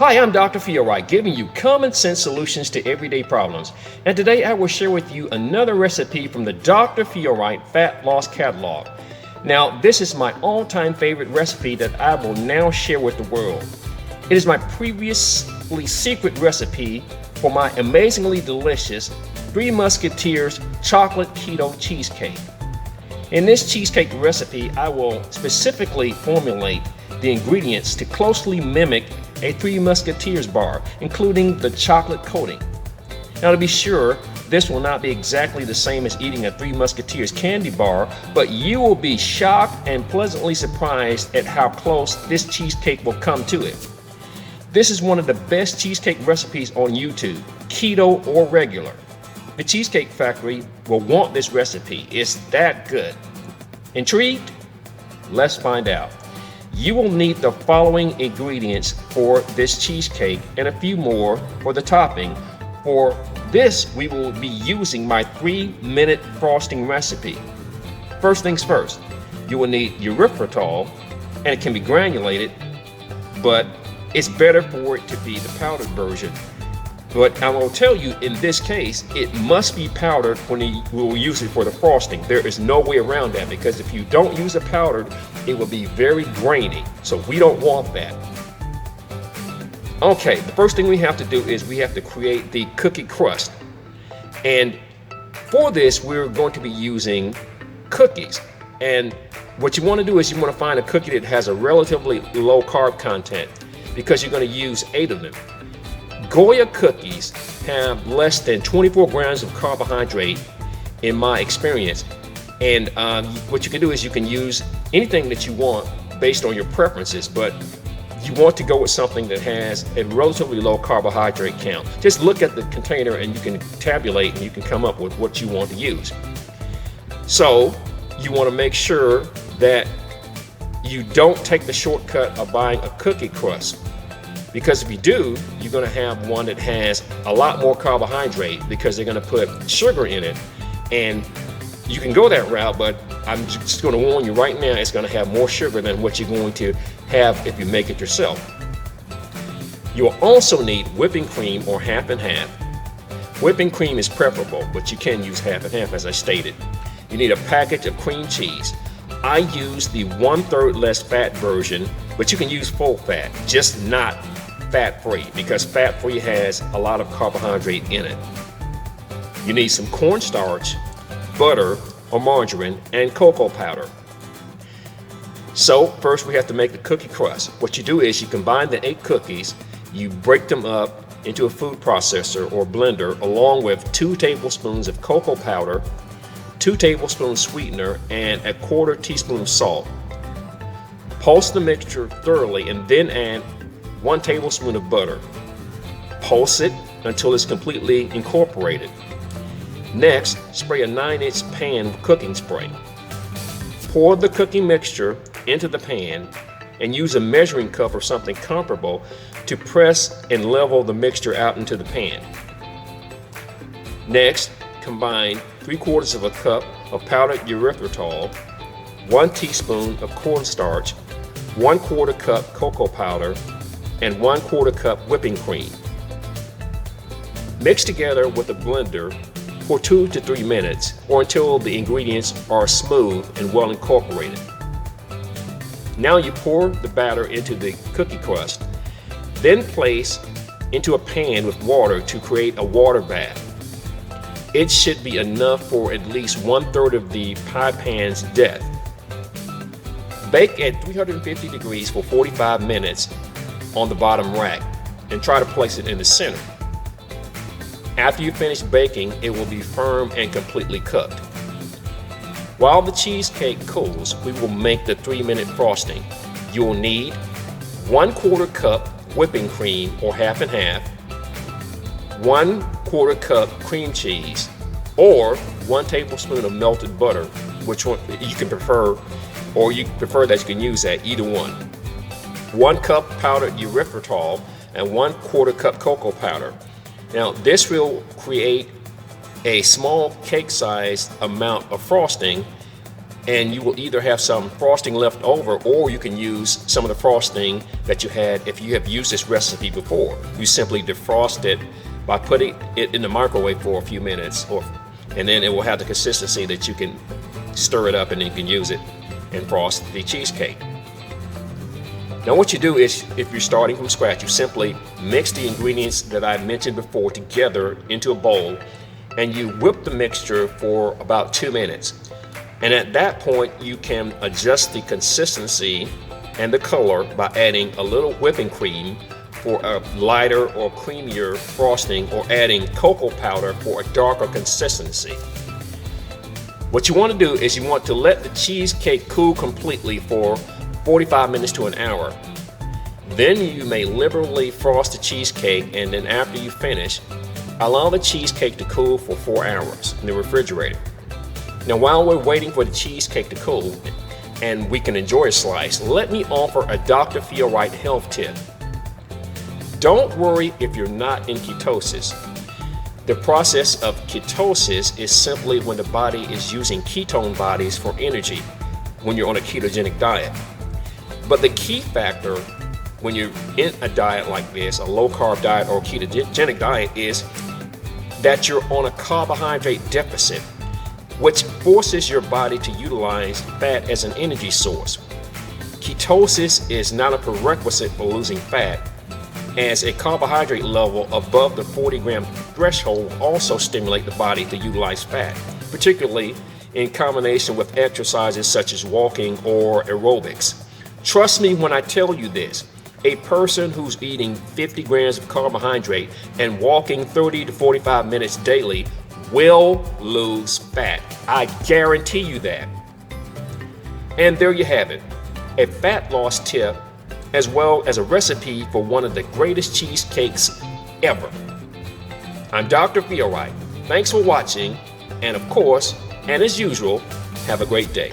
Hi, I'm Dr. FeelRight, giving you common sense solutions to everyday problems. And today I will share with you another recipe from the Dr. FeelRight Fat Loss Catalog. Now, this is my all-time favorite recipe that I will now share with the world. It is my previously secret recipe for my amazingly delicious Three Musketeers chocolate keto cheesecake. In this cheesecake recipe, I will specifically formulate the ingredients to closely mimic a Three Musketeers bar, including the chocolate coating. Now, to be sure, this will not be exactly the same as eating a Three Musketeers candy bar, but you will be shocked and pleasantly surprised at how close this cheesecake will come to it. This is one of the best cheesecake recipes on YouTube, keto or regular. The Cheesecake Factory will want this recipe. It's that good. Intrigued? Let's find out. You will need the following ingredients for this cheesecake and a few more for the topping. For this, we will be using my 3-minute frosting recipe. First things first, you will need erythritol, and it can be granulated, but it's better for it to be the powdered version. But I will tell you, in this case, it must be powdered when we will use it for the frosting. There is no way around that, because if you don't use it powdered, it will be very grainy. So we don't want that. Okay, the first thing we have to do is we have to create the cookie crust. And for this, we're going to be using cookies. And what you want to do is you want to find a cookie that has a relatively low carb content, because you're going to use 8 of them. Goya cookies have less than 24 grams of carbohydrate in my experience. And what you can do is you can use anything that you want based on your preferences, but you want to go with something that has a relatively low carbohydrate count. Just look at the container and you can tabulate and you can come up with what you want to use. So you want to make sure that you don't take the shortcut of buying a cookie crust. Because if you do, you're going to have one that has a lot more carbohydrate, because they're going to put sugar in it. And you can go that route, but I'm just going to warn you right now, it's going to have more sugar than what you're going to have if you make it yourself. You'll also need whipping cream or half and half. Whipping cream is preferable, but you can use half and half, as I stated. You need a package of cream cheese. I use the 1/3 less fat version, but you can use full fat, just not fat-free, because fat-free has a lot of carbohydrate in it. You need some cornstarch, butter or margarine, and cocoa powder. So first we have to make the cookie crust. What you do is you combine the 8 cookies, you break them up into a food processor or blender, along with 2 tablespoons of cocoa powder, 2 tablespoons sweetener, and a 1/4 teaspoon of salt. Pulse the mixture thoroughly and then add 1 tablespoon of butter. Pulse it until it's completely incorporated. Next, spray a 9-inch pan with cooking spray. Pour the cooking mixture into the pan and use a measuring cup or something comparable to press and level the mixture out into the pan. Next, combine 3/4 of a cup of powdered erythritol, 1 teaspoon of cornstarch, 1/4 cup cocoa powder, and 1/4 cup whipping cream. Mix together with a blender for 2 to 3 minutes, or until the ingredients are smooth and well incorporated. Now you pour the batter into the cookie crust, then place into a pan with water to create a water bath. It should be enough for at least 1/3 of the pie pan's depth. Bake at 350 degrees for 45 minutes on the bottom rack, and try to place it in the center. After you finish baking, it will be firm and completely cooked. While the cheesecake cools, we will make the 3-minute frosting. You will need 1/4 cup whipping cream or half and half, 1/4 cup cream cheese, or 1 tablespoon of melted butter, which one you can prefer, or you prefer that you can use that, either one. 1 cup powdered erythritol and 1/4 cup cocoa powder. Now this will create a small cake-sized amount of frosting, and you will either have some frosting left over, or you can use some of the frosting that you had if you have used this recipe before. You simply defrost it by putting it in the microwave for a few minutes, and then it will have the consistency that you can stir it up and then you can use it and frost the cheesecake. Now what you do is, if you're starting from scratch, you simply mix the ingredients that I mentioned before together into a bowl, and you whip the mixture for about 2 minutes. And at that point, you can adjust the consistency and the color by adding a little whipping cream for a lighter or creamier frosting, or adding cocoa powder for a darker consistency. What you want to do is you want to let the cheesecake cool completely for 45 minutes to an hour. Then you may liberally frost the cheesecake, and then after you finish, allow the cheesecake to cool for 4 hours in the refrigerator. Now while we're waiting for the cheesecake to cool and we can enjoy a slice, let me offer a Dr. FeelRight health tip. Don't worry if you're not in ketosis. The process of ketosis is simply when the body is using ketone bodies for energy when you're on a ketogenic diet. But the key factor when you're in a diet like this, a low carb diet or ketogenic diet, is that you're on a carbohydrate deficit, which forces your body to utilize fat as an energy source. Ketosis is not a prerequisite for losing fat, as a carbohydrate level above the 40-gram threshold will also stimulate the body to utilize fat, particularly in combination with exercises such as walking or aerobics. Trust me when I tell you this, a person who's eating 50 grams of carbohydrate and walking 30 to 45 minutes daily will lose fat. I guarantee you that. And there you have it, a fat loss tip, as well as a recipe for one of the greatest cheesecakes ever. I'm Dr. FeelRight. Thanks for watching, and of course, and as usual, have a great day.